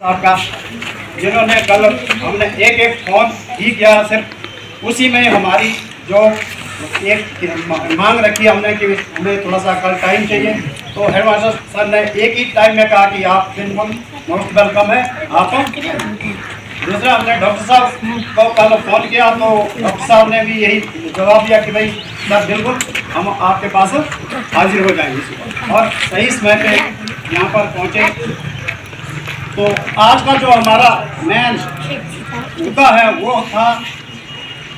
साहब का, जिन्होंने कल हमने एक फ़ोन ही किया, सिर्फ उसी में हमारी जो एक मांग रखी हमने कि हमें थोड़ा सा कल टाइम चाहिए, तो हेडमास्टर सर ने एक ही टाइम में कहा कि आप बिल्कुल मोस्ट वेलकम है, आप। दूसरा, हमने डॉक्टर साहब को कल फ़ोन किया तो डॉक्टर साहब ने भी यही जवाब दिया कि भाई सर बिल्कुल हम आपके पास हाजिर हो जाएंगे, और सही समय पे यहाँ पर पहुँचे। तो आज का जो हमारा मेन मुद्दा है वो था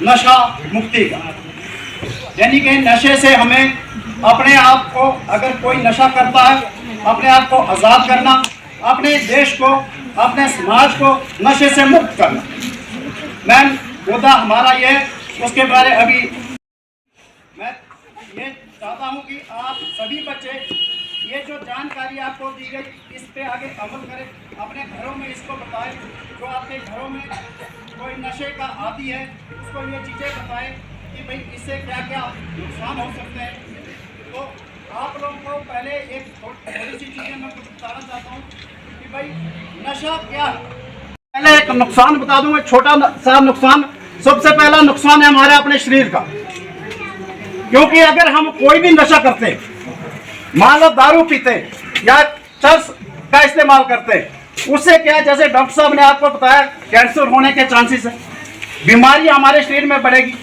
नशा मुक्ति का, यानी कि नशे से हमें अपने आप को, अगर कोई नशा करता है, अपने आप को आज़ाद करना, अपने देश को, अपने समाज को नशे से मुक्त करना। मेन मुद्दा हमारा ये है। उसके बारे अभी मैं ये चाहता हूँ कि आप सभी बच्चे ये जो जानकारी आपको दी गई इस पे आगे अमल करें, अपने घरों में इसको बताएं। जो आपके घरों में कोई नशे का आदी है उसको ये चीज़ें बताएं कि भाई इससे क्या क्या नुकसान हो सकते हैं। तो आप लोगों को पहले एक थोड़ी सी चीज़ें मैं कुछ बताना चाहता हूँ कि भाई नशा क्या है। पहले एक नुकसान बता दूँ, छोटा सा नुकसान। सबसे पहला नुकसान है हमारे अपने शरीर का, क्योंकि अगर हम कोई भी नशा करते, मान लो दारू पीते या चरस का इस्तेमाल करते, उससे क्या, जैसे डॉक्टर साहब ने आपको बताया, कैंसर होने के चांसेस है, बीमारी हमारे शरीर में बढ़ेगी,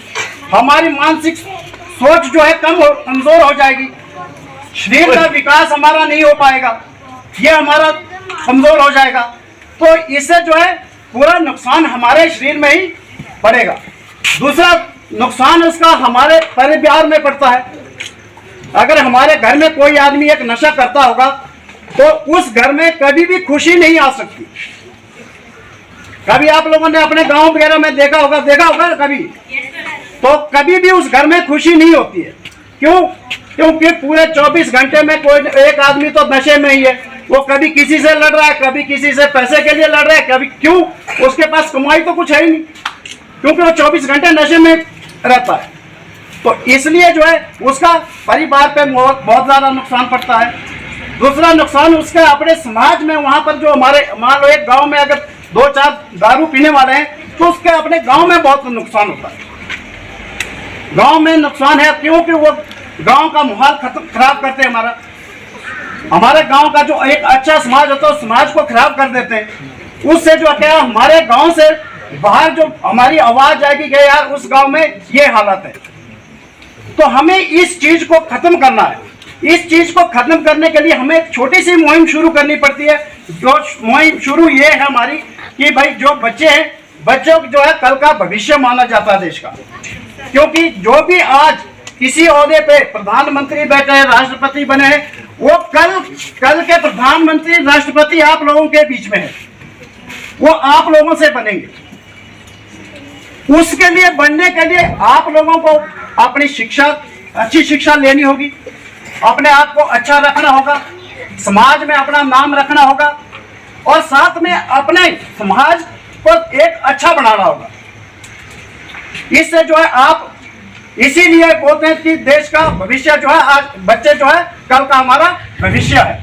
हमारी मानसिक सोच जो है कमजोर हो जाएगी, शरीर का विकास हमारा नहीं हो पाएगा, ये हमारा कमजोर हो जाएगा। तो इससे जो है पूरा नुकसान हमारे शरीर में ही पड़ेगा। दूसरा नुकसान उसका हमारे परिवार में पड़ता है। अगर हमारे घर में कोई आदमी एक नशा करता होगा तो उस घर में कभी भी खुशी नहीं आ सकती। कभी आप लोगों ने अपने गांव वगैरह में देखा होगा कभी, तो कभी भी उस घर में खुशी नहीं होती है। क्यों? क्योंकि पूरे 24 घंटे में कोई एक आदमी तो नशे में ही है। वो कभी किसी से लड़ रहा है, कभी किसी से पैसे के लिए लड़ रहा है, कभी क्यों, उसके पास कमाई तो कुछ है ही नहीं, क्योंकि वो 24 घंटे नशे में रहता है। तो इसलिए जो है उसका परिवार पे बहुत ज़्यादा नुकसान पड़ता है। दूसरा नुकसान उसका अपने समाज में, वहाँ पर जो हमारे, मान लो एक गांव में अगर 2-4 दारू पीने वाले हैं तो उसके अपने गांव में बहुत नुकसान होता है। गांव में नुकसान है क्योंकि वो गांव का माहौल खराब करते हैं। हमारे गांव का जो एक अच्छा समाज होता है उस समाज को खराब कर देते हैं। उससे जो क्या, हमारे गांव से बाहर जो हमारी आवाज़ आएगी कि यार उस गांव में ये हालत है। तो हमें इस चीज को खत्म करना है। इस चीज को खत्म करने के लिए हमें एक छोटी सी मुहिम शुरू करनी पड़ती है। जो मुहिम शुरू ये है हमारी कि भाई जो बच्चे हैं, बच्चों जो है कल का भविष्य माना जाता है देश का। क्योंकि जो भी आज किसी ओहदे पे प्रधानमंत्री बैठे हैं, राष्ट्रपति बने हैं, वो कल के प्रधानमंत्री राष्ट्रपति आप लोगों के बीच में है, वो आप लोगों से बनेंगे। उसके लिए बनने के लिए आप लोगों को अपनी शिक्षा, अच्छी शिक्षा लेनी होगी, अपने आप को अच्छा रखना होगा, समाज में अपना नाम रखना होगा, और साथ में अपने समाज को एक अच्छा बनाना होगा। इससे जो है आप, इसीलिए बोलते हैं कि देश का भविष्य जो है, आज बच्चे जो है कल का हमारा भविष्य है।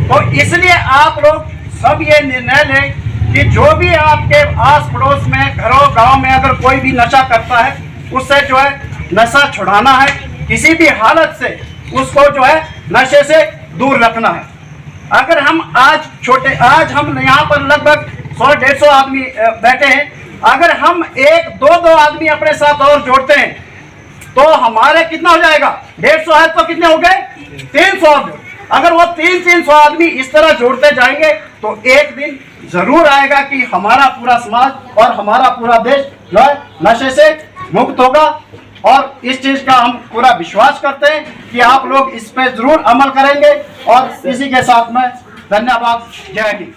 तो इसलिए आप लोग सब ये निर्णय लें कि जो भी आपके आस पड़ोस में, घरों गांव में अगर कोई भी नशा करता है, उससे जो है नशा छुड़ाना है, किसी भी हालत से उसको जो है नशे से दूर रखना है। अगर हम आज हम यहाँ पर लगभग 100-150 आदमी बैठे हैं, अगर हम 1-2 आदमी अपने साथ और जोड़ते हैं तो हमारे कितना हो जाएगा, 150 है तो कितने हो गए, 300। अगर वो 300 आदमी इस तरह जोड़ते जाएंगे तो एक दिन जरूर आएगा कि हमारा पूरा समाज और हमारा पूरा देश जो है नशे से मुक्त होगा। और इस चीज का हम पूरा विश्वास करते हैं कि आप लोग इस पे जरूर अमल करेंगे। और इसी के साथ में धन्यवाद। जय हिंद।